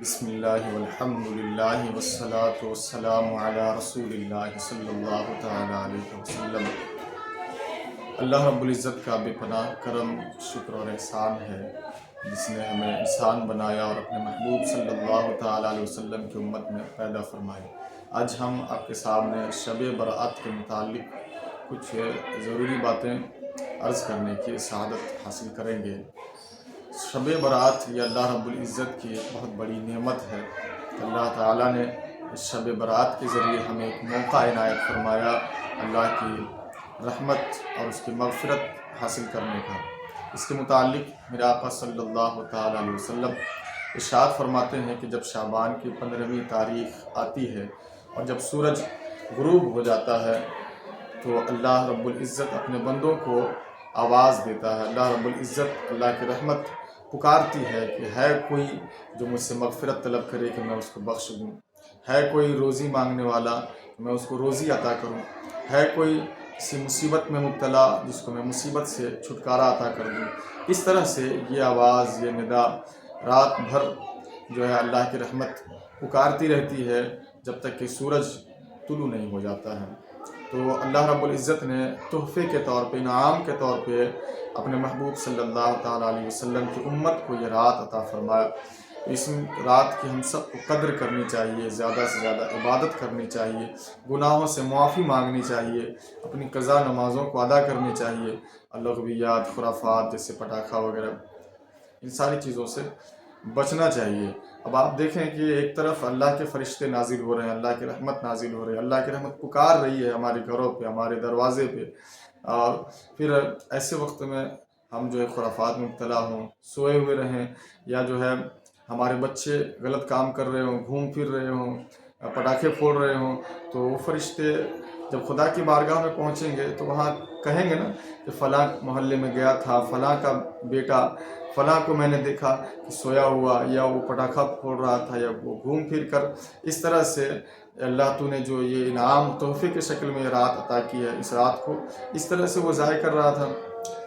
بسم اللہ والحمد للہ والصلاة والسلام علی رسول اللہ صلی اللہ تعالی علیہ وسلم۔ اللہ رب العزت کا بے پناہ کرم، شکر اور احسان ہے جس نے ہمیں انسان بنایا اور اپنے محبوب صلی اللہ تعالی علیہ وسلم کی امت میں پیدا فرمایا۔ آج ہم آپ کے سامنے شب برأت کے متعلق کچھ ضروری باتیں عرض کرنے کی سعادت حاصل کریں گے۔ شب برأت یہ اللہ رب العزت کی ایک بہت بڑی نعمت ہے کہ اللہ تعالیٰ نے اس شب برأت کے ذریعے ہمیں ایک موقع عنایت فرمایا اللہ کی رحمت اور اس کی مغفرت حاصل کرنے کا۔ اس کے متعلق میرے آقا صلی اللہ تعالیٰ علیہ وسلم ارشاد فرماتے ہیں کہ جب شعبان کی 15ویں تاریخ آتی ہے اور جب سورج غروب ہو جاتا ہے تو اللہ رب العزت اپنے بندوں کو آواز دیتا ہے۔ اللہ رب العزت اللہ کی رحمت پکارتی ہے کہ ہے کوئی جو مجھ سے مغفرت طلب کرے کہ میں اس کو بخش دوں، ہے کوئی روزی مانگنے والا کہ میں اس کو روزی عطا کروں، ہے کوئی کسی مصیبت میں مبتلا جس کو میں مصیبت سے چھٹکارا عطا کر دوں۔ اس طرح سے یہ آواز، یہ ندا رات بھر جو ہے اللہ کی رحمت پکارتی رہتی ہے جب تک کہ سورج طلوع نہیں ہو جاتا ہے۔ تو اللہ رب العزت نے تحفے کے طور پہ، انعام کے طور پہ اپنے محبوب صلی اللہ تعالیٰ علیہ وسلم کی امت کو یہ رات عطا فرمایا۔ اس رات کی ہم سب کو قدر کرنی چاہیے، زیادہ سے زیادہ عبادت کرنی چاہیے، گناہوں سے معافی مانگنی چاہیے، اپنی قضا نمازوں کو ادا کرنی چاہیے، لغویات، خرافات جیسے پٹاخہ وغیرہ ان ساری چیزوں سے بچنا چاہیے۔ اب آپ دیکھیں کہ ایک طرف اللہ کے فرشتے نازل ہو رہے ہیں، اللہ کی رحمت نازل ہو رہی ہے، اللہ کی رحمت پکار رہی ہے ہمارے گھروں پہ، ہمارے دروازے پہ، اور پھر ایسے وقت میں ہم جو ہے خرافات میں مبتلا ہوں، سوئے ہوئے رہیں، یا جو ہے ہمارے بچے غلط کام کر رہے ہوں، گھوم پھر رہے ہوں، پٹاخے پھوڑ رہے ہوں، تو وہ فرشتے جب خدا کی بارگاہ میں پہنچیں گے تو وہاں کہیں گے نا کہ فلاں محلے میں گیا تھا، فلاں کا بیٹا فلاں کو میں نے دیکھا کہ سویا ہوا، یا وہ پٹاخہ پھوڑ رہا تھا، یا وہ گھوم پھر کر اس طرح سے اللہ تو نے جو یہ انعام تحفے کے شکل میں یہ رات عطا کی ہے، اس رات کو اس طرح سے وہ ضائع کر رہا تھا،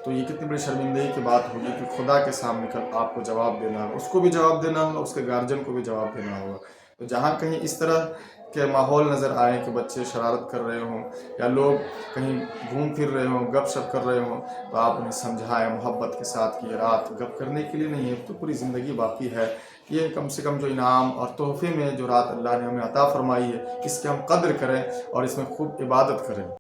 تو یہ کتنی بڑی شرمندگی کی بات ہوگی کہ خدا کے سامنے کل آپ کو جواب دینا ہوگا، اس کو بھی جواب دینا ہوگا، اس کے گارجن کو بھی جواب دینا ہوگا۔ تو جہاں کہیں اس طرح کے ماحول نظر آئے کہ بچے شرارت کر رہے ہوں، یا لوگ کہیں گھوم پھر رہے ہوں، گپ شپ کر رہے ہوں، تو آپ انہیں سمجھائیں محبت کے ساتھ کہ یہ رات گپ کرنے کے لیے نہیں ہے، تو پوری زندگی باقی ہے۔ یہ کم سے کم جو انعام اور تحفے میں جو رات اللہ نے ہمیں عطا فرمائی ہے، اس کی ہم قدر کریں اور اس میں خوب عبادت کریں۔